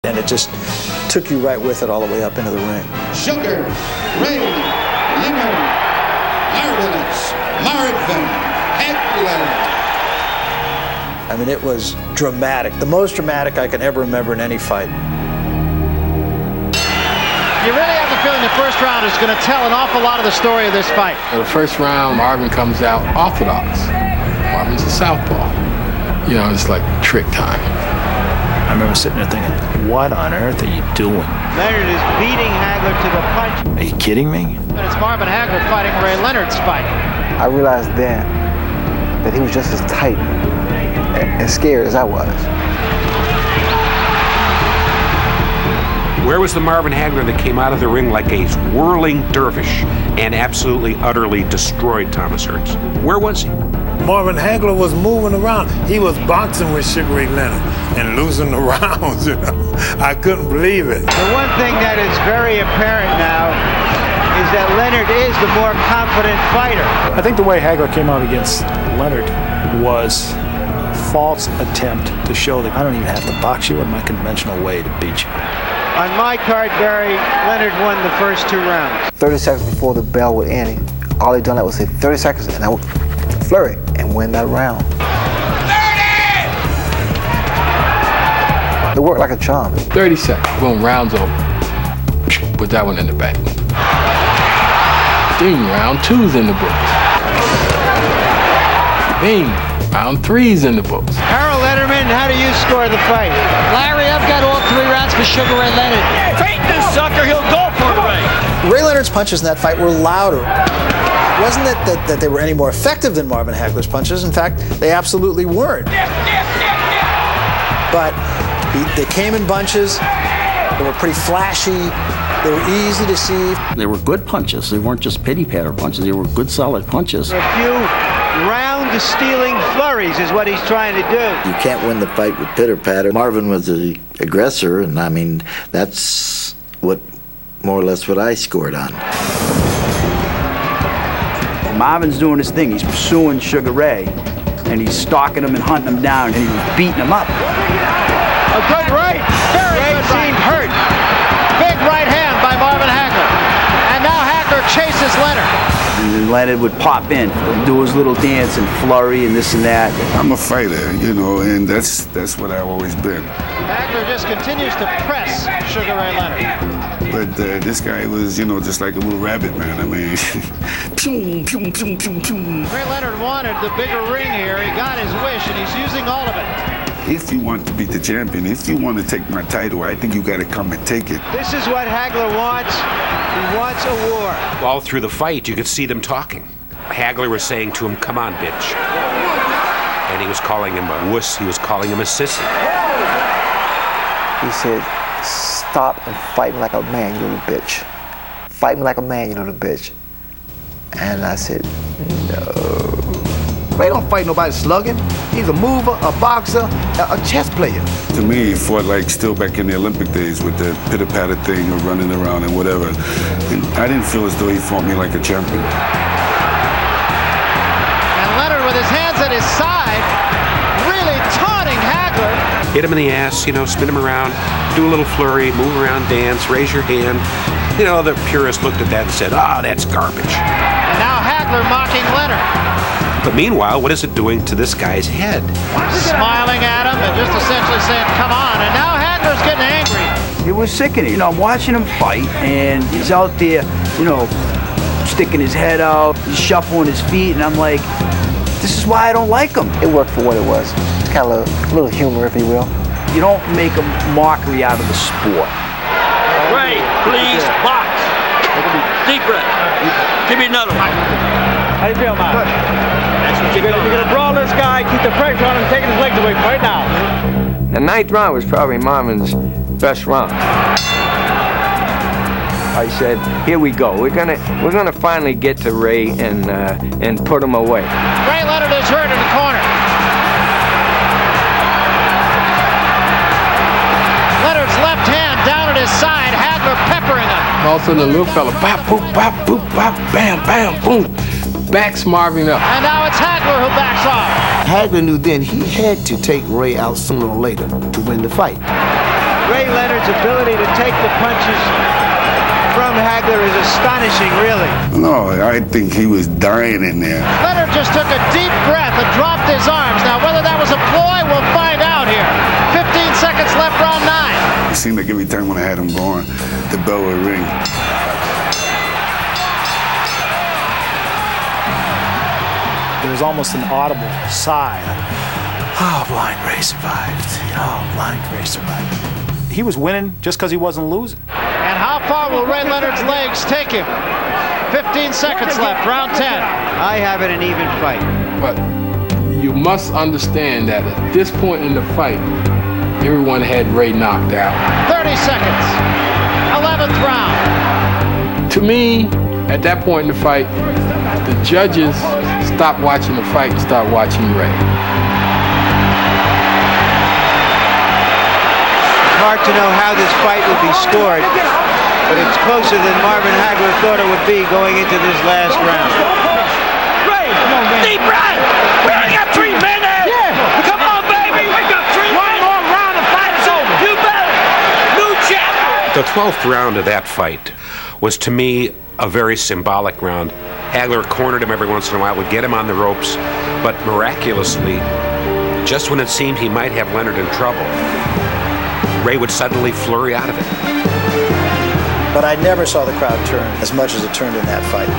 And it just took you right with it all the way up into the ring. Sugar Ray Leonard, Marvelous Marvin Hagler. I mean, it was dramatic, the most dramatic I can ever remember in any fight. You really have the feeling the first round is going to tell an awful lot of the story of this fight. The first round, Marvin comes out orthodox. Marvin's a southpaw. You know, it's like trick time. I remember sitting there thinking, what on earth are you doing? Leonard is beating Hagler to the punch. Are you kidding me? And it's Marvin Hagler fighting Ray Leonard's fight. I realized then that he was just as tight and scared as I was. Where was the Marvin Hagler that came out of the ring like a whirling dervish and absolutely, utterly destroyed Thomas Hearns? Where was he? Marvin Hagler was moving around. He was boxing with Sugar Ray Leonard and losing the rounds, you know. I couldn't believe it. The one thing that is very apparent now is that Leonard is the more confident fighter. I think the way Hagler came out against Leonard was a false attempt to show that I don't even have to box you in my conventional way to beat you. On my card, Barry, Leonard won the first 2 rounds. 30 seconds before the bell would end, all he done that was say 30 seconds, and I would flurry and win that round. 30! It worked like a charm. 30 seconds, boom, round's over. Put that one in the back. Ding, round 2's in the books. Bing, round 3's in the books. Harold Letterman, how do you score the fight? Larry, I've got all 3 rounds for Sugar Ray Leonard. Take this sucker, he'll go for it, Ray. Ray Leonard's punches in that fight were louder. It wasn't that they were any more effective than Marvin Hagler's punches. In fact, they absolutely weren't. But they came in bunches. They were pretty flashy. They were easy to see. They were good punches. They weren't just pity-patter punches. They were good, solid punches. A few round-stealing flurries is what he's trying to do. You can't win the fight with pitter-patter. Marvin was the aggressor, and I mean, that's what more or less what I scored on. Marvin's doing his thing. He's pursuing Sugar Ray, and he's stalking him and hunting him down, and he was beating him up. A good right. Ray seemed hurt. Big right hand by Marvin Hagler. And now Hagler chases Leonard. And then Leonard would pop in, do his little dance and flurry and this and that. I'm a fighter, you know, and that's what I've always been. Hagler just continues to press Sugar Ray Leonard. But this guy was, you know, just like a little rabbit, man. I mean, pew, pew, pew, pew, pew. Ray Leonard wanted the bigger ring here. He got his wish, and he's using all of it. If you want to be the champion, if you want to take my title, I think you got to come and take it. This is what Hagler wants. He wants a war. All through the fight, you could see them talking. Hagler was saying to him, "Come on, bitch." And he was calling him a wuss. He was calling him a sissy. He said, "Stop and fight me like a man, you little bitch. Fight me like a man, you little bitch." And I said, "No." Ray don't fight nobody slugging. He's a mover, a boxer, a chess player. To me, he fought like still back in the Olympic days with the pitter-patter thing of running around and whatever. And I didn't feel as though he fought me like a champion. And Leonard with his hands at his side, really taunting Hagler. Hit him in the ass, you know, spin him around, do a little flurry, move around, dance, raise your hand. You know, the purist looked at that and said, "Ah, that's garbage." And now Hagler mocking Leonard. But meanwhile, what is it doing to this guy's head? Smiling at him and just essentially saying, "Come on." And now Hagler's getting angry. It was sickening. You know, I'm watching him fight, and he's out there, you know, sticking his head out, he's shuffling his feet, and I'm like, this is why I don't like him. It worked for what it was. It's kind of a little humor, if you will. You don't make a mockery out of the sport. Ray, please box. Deep breath. Give me another one. How do you feel, man? That's what You're gonna brawl this guy, keep the pressure on him, taking his legs away right now. The 9th round was probably Marvin's best round. I said, "Here we go. We're gonna finally get to Ray and put him away." Ray Leonard is hurt in the corner. Leonard's left hand down at his side. Hagler peppering him. All of a sudden, the little fella, bop, boop, bop, boop, bop, bam, bam, boom, backs Marvin up. And now it's Hagler who backs off. Hagler knew then he had to take Ray out sooner or later to win the fight. Ray Leonard's ability to take the punches from Hagler is astonishing, really. No, I think he was dying in there. Leonard just took a deep breath and dropped his arms. Now, whether that was a ploy, we'll find out here. 15 seconds left, round 9. It seemed like every time when I had him going, the bell would ring. There was almost an audible sigh. Oh, Blind Ray survived. Oh, Blind Ray survived. He was winning just because he wasn't losing. And how far will Ray Leonard's legs take him? 15 seconds left, round 10. I have it an even fight. But you must understand that at this point in the fight, everyone had Ray knocked out. 30 seconds. 11th round. To me, at that point in the fight, the judges stopped watching the fight and started watching Ray. Hard to know how this fight will be scored, but it's closer than Marvin Hagler thought it would be going into this last round. Ray, deep breath. We only got 3 minutes. Yeah. Come on, baby. We got 3 minutes. One more round and fight's over. You better. New chapter. The 12th round of that fight was, to me, a very symbolic round. Hagler cornered him every once in a while, would get him on the ropes, but miraculously, just when it seemed he might have Leonard in trouble, Ray would suddenly flurry out of it. But I never saw the crowd turn as much as it turned in that fight.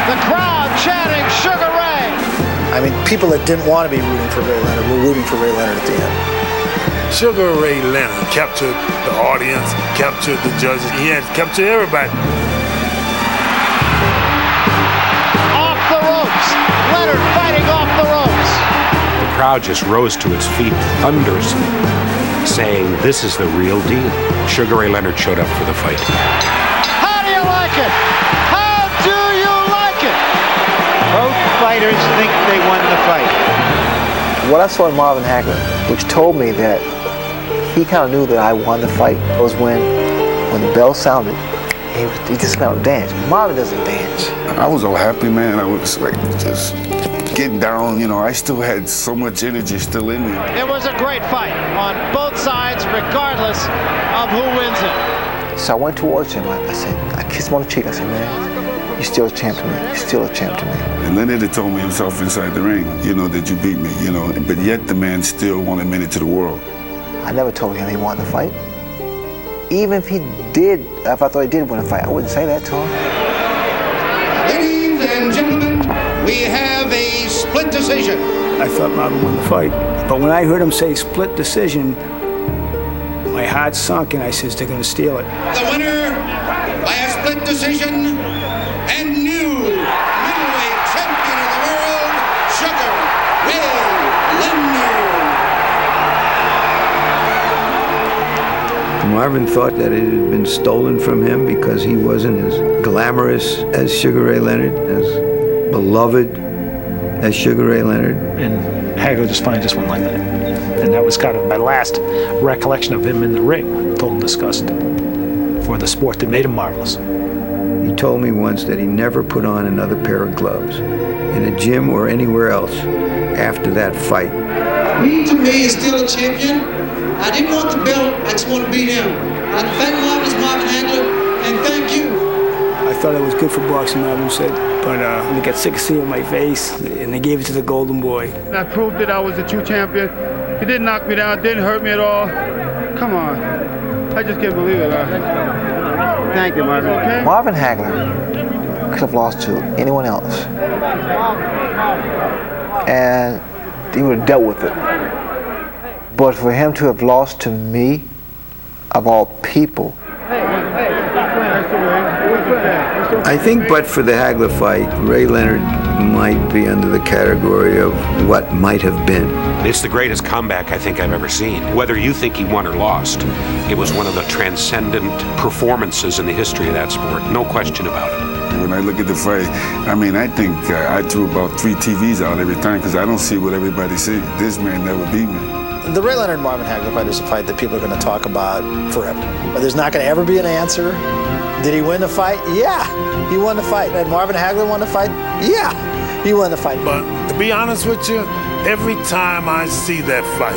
The crowd chanting Sugar Ray. I mean, people that didn't want to be rooting for Ray Leonard were rooting for Ray Leonard at the end. Sugar Ray Leonard captured the audience, captured the judges. He had captured everybody. Off the ropes. Leonard fighting off the ropes. The crowd just rose to its feet thunderously, saying, "This is the real deal." Sugar Ray Leonard showed up for the fight. How do you like it? How do you like it? Both fighters think they won the fight. What I saw in Marvin Hagler, which told me that he kind of knew that I won the fight, was when the bell sounded, he just kind of danced. Marvin doesn't dance. I was all happy, man. I was like just getting down. You know, I still had so much energy still in me. It was a great fight on both sides, regardless of who wins it. So I went towards him. I said, I kissed him on the cheek. I said, man, you're still a champ to me. You're still a champ to me. And Leonard had told me himself inside the ring, you know, that you beat me, you know. But yet the man still wanted me to the world. I never told him he won the fight. Even if he did, if I thought he did win a fight, I wouldn't say that to him. Ladies and gentlemen, we have a split decision. I thought Marvin won the fight. But when I heard him say split decision, my heart sunk and I says, they're going to steal it. The winner by a split decision and new middleweight champion of the world, Sugar Ray Leonard. Marvin thought that it had been stolen from him because he wasn't as glamorous as Sugar Ray Leonard, as beloved as Sugar Ray Leonard. And Hagler just finally just went like that. And that was kind of my last recollection of him in the ring. Total disgust for the sport that made him marvelous. He told me once that he never put on another pair of gloves in a gym or anywhere else after that fight. He, to me, is still a champion. I didn't want the belt, I just want to beat him. I'd thank Marvin Hagler, and thank you. I thought it was good for boxing, Marvin said, but they got sick of seeing my face, and they gave it to the Golden Boy. I proved that I was a true champion. He didn't knock me down, didn't hurt me at all. Come on. I just can't believe it. Thank you, Marvin. Okay? Marvin Hagler could have lost to anyone else. And he would have dealt with it. But for him to have lost to me, of all people. I think but for the Hagler fight, Ray Leonard might be under the category of what might have been. It's the greatest comeback I think I've ever seen. Whether you think he won or lost, it was one of the transcendent performances in the history of that sport. No question about it. When I look at the fight, I mean, I think I threw about 3 TVs out every time because I don't see what everybody sees. This man never beat me. The Ray Leonard-Marvin Hagler fight is a fight that people are going to talk about forever. But there's not going to ever be an answer. Did he win the fight? Yeah, he won the fight. And Marvin Hagler won the fight? Yeah, he won the fight. But to be honest with you, Every time I see that fight,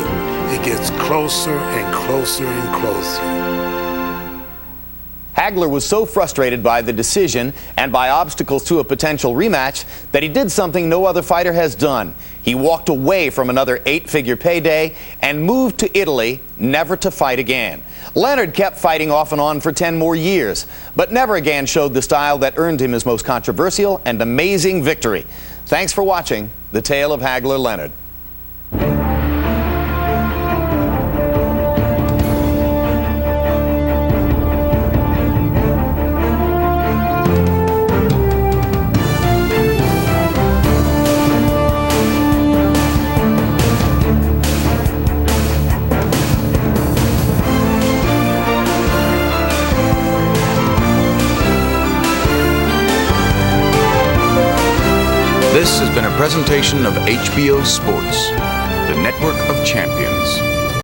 it gets closer and closer and closer. Hagler was so frustrated by the decision and by obstacles to a potential rematch that he did something no other fighter has done. He walked away from another 8-figure payday and moved to Italy, never to fight again. Leonard kept fighting off and on for 10 more years, but never again showed the style that earned him his most controversial and amazing victory. Thanks for watching The Tale of Hagler Leonard. This has been a presentation of HBO Sports, the network of champions.